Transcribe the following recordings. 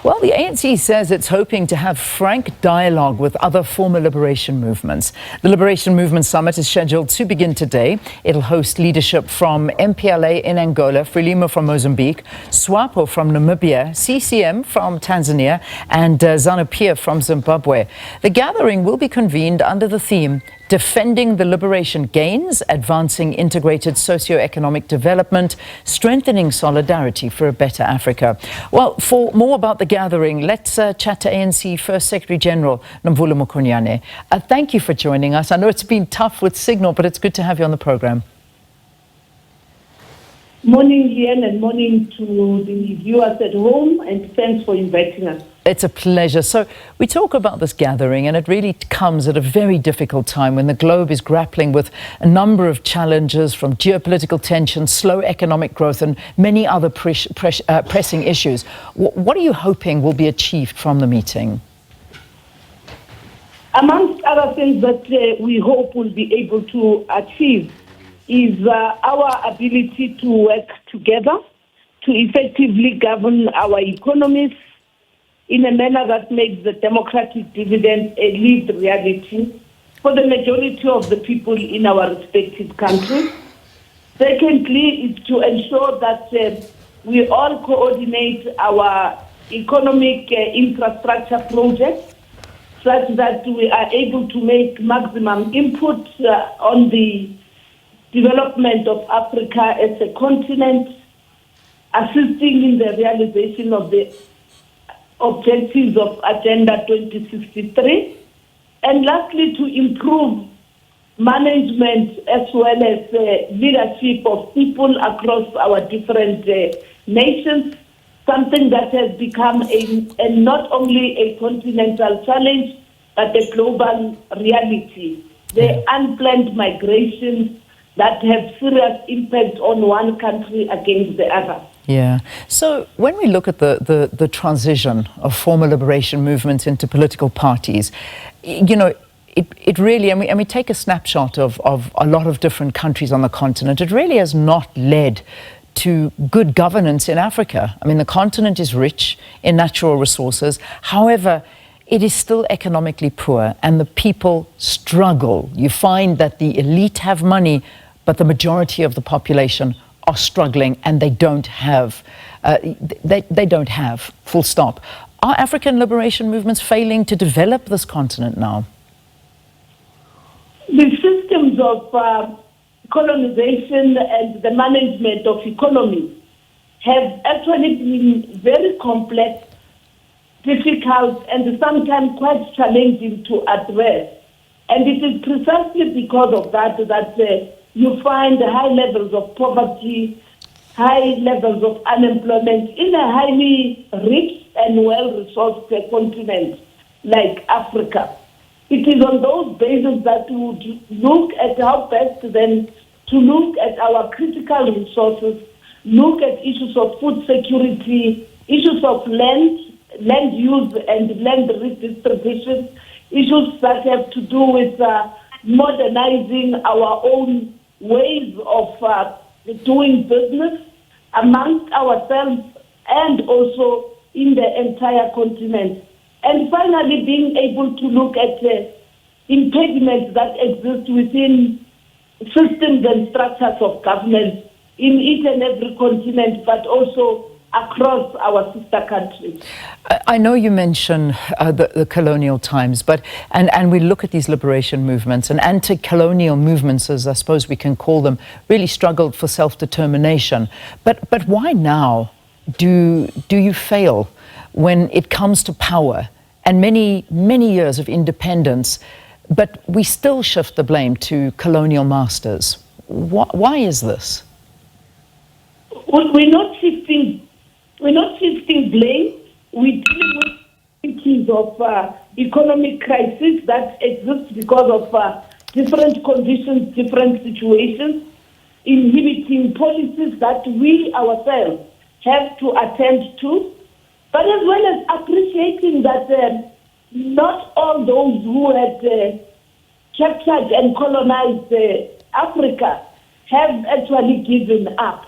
Well, the ANC says it's hoping to have frank dialogue with other former liberation movements. The Liberation Movement Summit is scheduled to begin today. It'll host leadership from MPLA in Angola, FRELIMO from Mozambique, SWAPO from Namibia, CCM from Tanzania, and ZANU-PF from Zimbabwe. The gathering will be convened under the theme Defending the Liberation Gains, Advancing Integrated Socio-Economic Development, Strengthening Solidarity for a Better Africa. Well, for more about the gathering, let's chat to ANC First Secretary General Nomvula Monkonyane. Thank you for joining us. I know it's been tough with signal, but it's good to have you on the program. Morning, Ian, and morning to the viewers at home, and thanks for inviting us. It's a pleasure. So we talk about this gathering, and it really comes at a very difficult time when the globe is grappling with a number of challenges, from geopolitical tension, slow economic growth, and many other pressing issues. What are you hoping will be achieved from the meeting? Amongst other things that we hope we'll be able to achieve is our ability to work together to effectively govern our economies in a manner that makes the democratic dividend a lived reality for the majority of the people in our respective countries. Secondly, is to ensure that we all coordinate our economic infrastructure projects such that we are able to make maximum input on the development of Africa as a continent, assisting in the realization of the objectives of Agenda 2063, and lastly, to improve management as well as leadership of people across our different nations, something that has become not only a continental challenge, but a global reality. The unplanned migrations that have serious impact on one country against the other. Yeah. So when we look at the transition of former liberation movements into political parties, you know, it really, and we take a snapshot of a lot of different countries on the continent, it really has not led to good governance in Africa. I mean, the continent is rich in natural resources. However, it is still economically poor and the people struggle. You find that the elite have money, but the majority of the population are struggling, and they don't have, they don't have, full stop. Are African liberation movements failing to develop this continent now? The systems of colonization and the management of economies have actually been very complex, difficult, and sometimes quite challenging to address. And it is precisely because of that you find high levels of poverty, high levels of unemployment in a highly rich and well-resourced continent like Africa. It is on those bases that we would look at how best then to look at our critical resources, look at issues of food security, issues of land use and land redistribution, issues that have to do with modernizing our own ways of doing business amongst ourselves and also in the entire continent. And finally, being able to look at impediments that exist within systems and structures of government in each and every continent, but also across our sister countries. I know you mention the colonial times, and we look at these liberation movements, and anti-colonial movements, as I suppose we can call them, really struggled for self-determination. But why now do you fail when it comes to power and many years of independence, but we still shift the blame to colonial masters? Why is this? We're not shifting blame. We're dealing with issues of economic crisis that exists because of different conditions, different situations, inhibiting policies that we ourselves have to attend to, but as well as appreciating that not all those who had captured and colonized Africa have actually given up.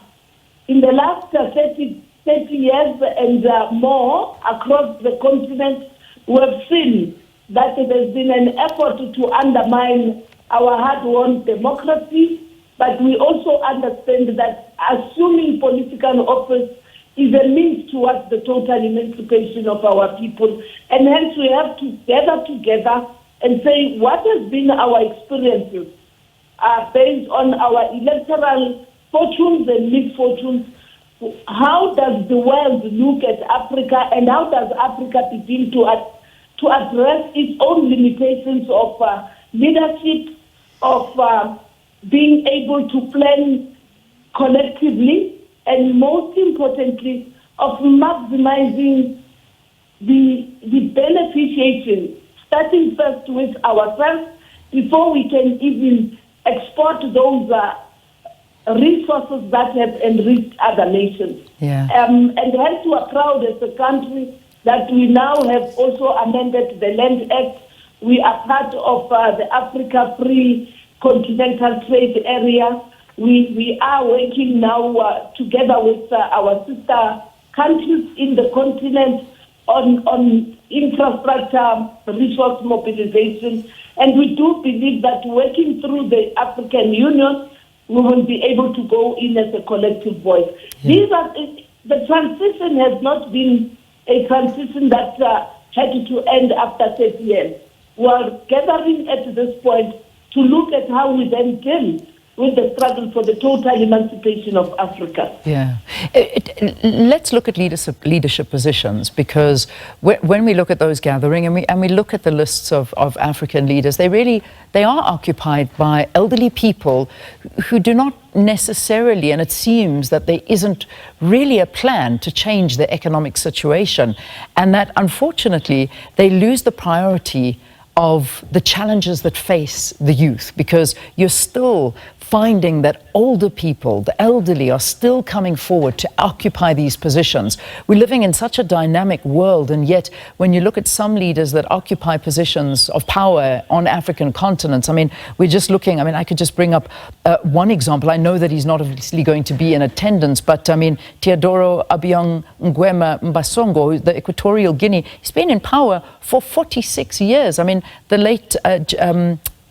In the last 30 30 years and more across the continent, we have seen that there's been an effort to undermine our hard-won democracy, but we also understand that assuming political office is a means towards the total emancipation of our people. And hence we have to gather together and say what has been our experiences based on our electoral fortunes and misfortunes. How does the world look at Africa, and how does Africa begin to address its own limitations of leadership, of being able to plan collectively, and most importantly, of maximizing the beneficiation, starting first with ourselves before we can even export those resources that have enriched other nations. Yeah. And hence we are proud as a country that we now have also amended the Land Act. We are part of the Africa Free Continental Trade Area. We are working now together with our sister countries in the continent on infrastructure, resource mobilization, and we do believe that working through the African Union, we will be able to go in as a collective voice. Yeah. The transition has not been a transition that had to end after 30 years. We are gathering at this point to look at how we then deal with the struggle for the total emancipation of Africa. Yeah. Let's look at leadership positions, because when we look at those gathering and we look at the lists of African leaders, they are occupied by elderly people who do not necessarily, and it seems that there isn't really a plan to change the economic situation, and that unfortunately they lose the priority of the challenges that face the youth, because you're still finding that older people, the elderly, are still coming forward to occupy these positions. We're living in such a dynamic world, and yet when you look at some leaders that occupy positions of power on African continents, I mean, we're just looking, I mean, I could just bring up one example. I know that he's not obviously going to be in attendance, but I mean, Teodoro Obiang Nguema Mbasongo, the Equatorial Guinea, he's been in power for 46 years. I mean, the late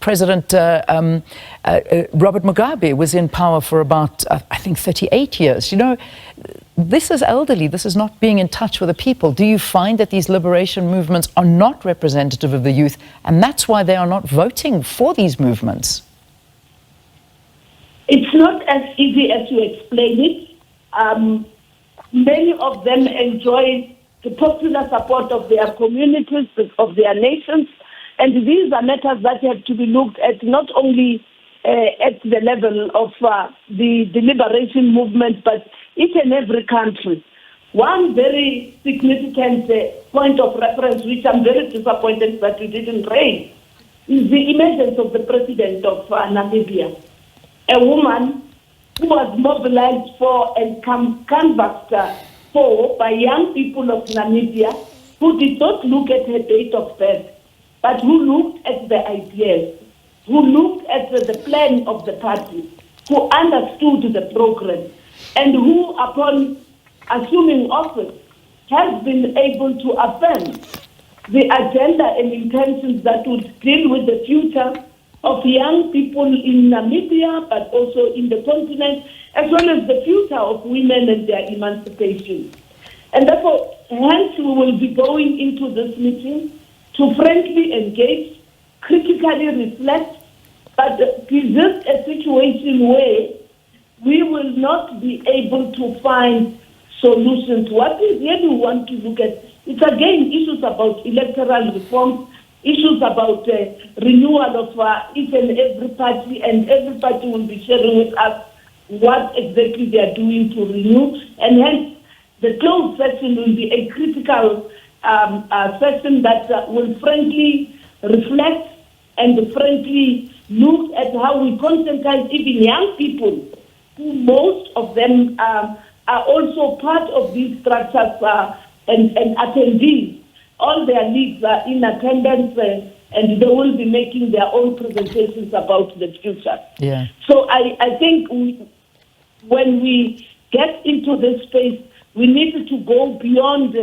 President Robert Mugabe was in power for about, I think, 38 years. You know, this is elderly. This is not being in touch with the people. Do you find that these liberation movements are not representative of the youth, and that's why they are not voting for these movements? It's not as easy as you explain it. Many of them enjoy the popular support of their communities, of their nations. And these are matters that have to be looked at not only at the level of the liberation movement, but each and every country. One very significant point of reference, which I'm very disappointed that you didn't raise, is the emergence of the president of Namibia, a woman who was mobilized for and canvassed for by young people of Namibia who did not look at her date of birth, but who looked at the ideas, who looked at the plan of the party, who understood the program, and who, upon assuming office, has been able to affirm the agenda and intentions that would deal with the future of young people in Namibia, but also in the continent, as well as the future of women and their emancipation. And therefore, hence we will be going into this meeting to frankly engage, critically reflect, but present a situation where we will not be able to find solutions. What we really want to look at, it's again issues about electoral reforms, issues about renewal of each and every party, and every party will be sharing with us what exactly they are doing to renew, and hence the closed session will be a critical session that will frankly reflect and frankly look at how we conscientize even young people, who most of them are also part of these structures and attendees. All their leagues are in attendance and they will be making their own presentations about the future. Yeah. So I think when we get into this space, we need to go beyond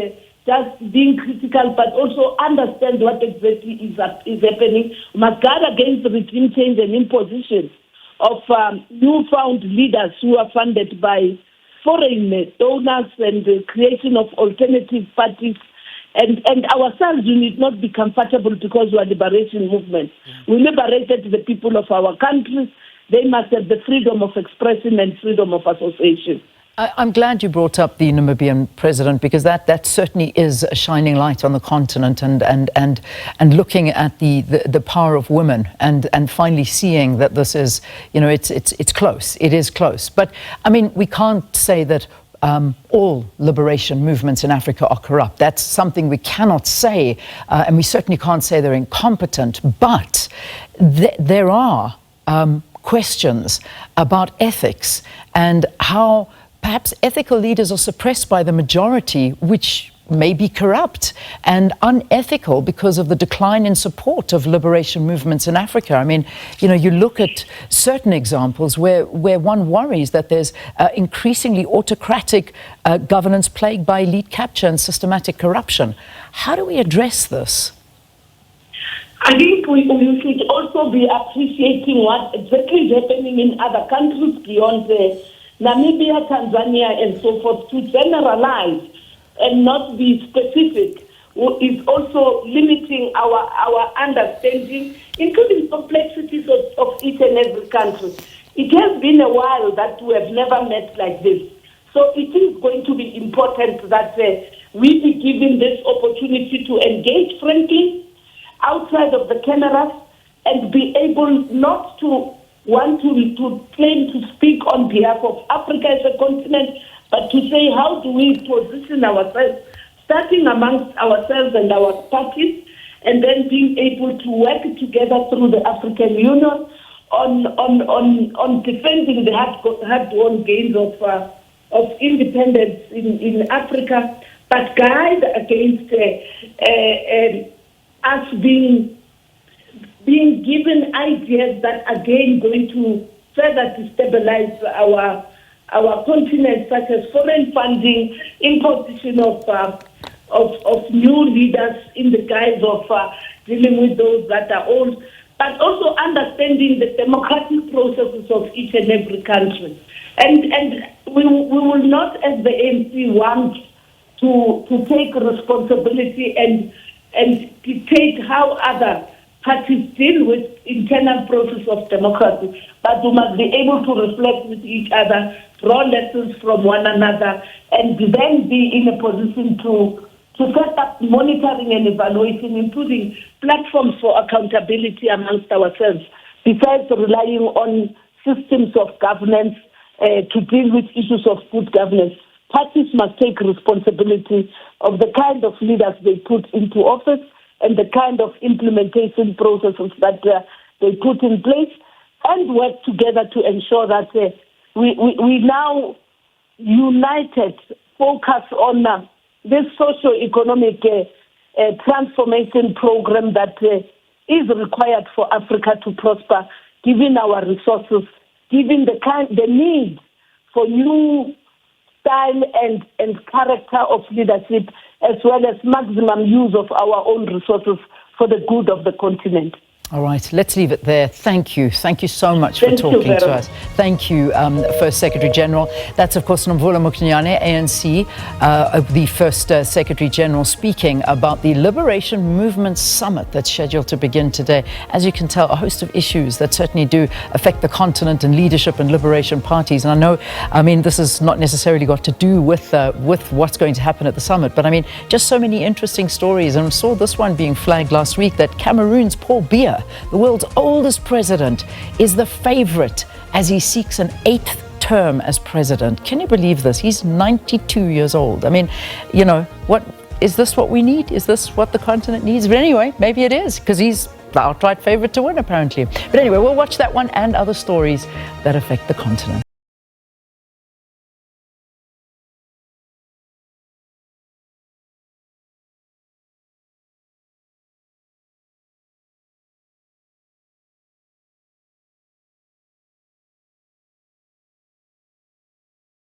just being critical, but also understand what exactly is happening. We must guard against the regime change and imposition of newfound leaders who are funded by foreign donors and the creation of alternative parties. And ourselves, we need not be comfortable because we are liberation movement. We liberated the people of our countries. They must have the freedom of expression and freedom of association. I'm glad you brought up the Namibian president, because that certainly is a shining light on the continent, and looking at the power of women and finally seeing that this is, it's close. It is close. But I mean, we can't say that all liberation movements in Africa are corrupt. That's something we cannot say, and we certainly can't say they're incompetent. But there are questions about ethics and how perhaps ethical leaders are suppressed by the majority, which may be corrupt and unethical because of the decline in support of liberation movements in Africa. I mean, you look at certain examples where one worries that there's increasingly autocratic governance plagued by elite capture and systematic corruption. How do we address this? I think we should also be appreciating what exactly is happening in other countries beyond Namibia, Tanzania, and so forth. To generalize and not be specific is also limiting our understanding, including complexities of each and every country. It has been a while that we have never met like this. So it is going to be important that we be given this opportunity to engage frankly outside of the cameras and be able not to want to claim to speak on behalf of Africa as a continent, but to say how do we position ourselves, starting amongst ourselves and our parties, and then being able to work together through the African Union on defending the hard-won gains of independence in Africa, but guide against us being given ideas that are again going to further destabilize our continent, such as foreign funding, imposition of new leaders in the guise of dealing with those that are old, but also understanding the democratic processes of each and every country. And we will not, as the ANC, want to take responsibility and dictate how other parties deal with internal process of democracy, but we must be able to reflect with each other, draw lessons from one another, and then be in a position to set up monitoring and evaluation, including platforms for accountability amongst ourselves, besides relying on systems of governance to deal with issues of good governance. Parties must take responsibility of the kind of leaders they put into office and the kind of implementation processes that they put in place, and work together to ensure that we now united focus on this socio-economic transformation program that is required for Africa to prosper, given our resources, given the need for new style and character of leadership, as well as maximum use of our own resources for the good of the continent. All right, let's leave it there. Thank you. Thank you so much for talking to us. Thank you, First Secretary General. That's, of course, Nomvula Monkonyane, ANC, the First Secretary General, speaking about the Liberation Movement Summit that's scheduled to begin today. As you can tell, a host of issues that certainly do affect the continent and leadership and liberation parties. And I mean, this has not necessarily got to do with what's going to happen at the summit, but I mean, just so many interesting stories. And I saw this one being flagged last week, that Cameroon's Paul Biya, the world's oldest president, is the favorite as he seeks an 8th term as president. Can you believe this? He's 92 years old. I mean, what is this what we need? Is this what the continent needs? But anyway, maybe it is, because he's the outright favorite to win, apparently. But anyway, we'll watch that one and other stories that affect the continent.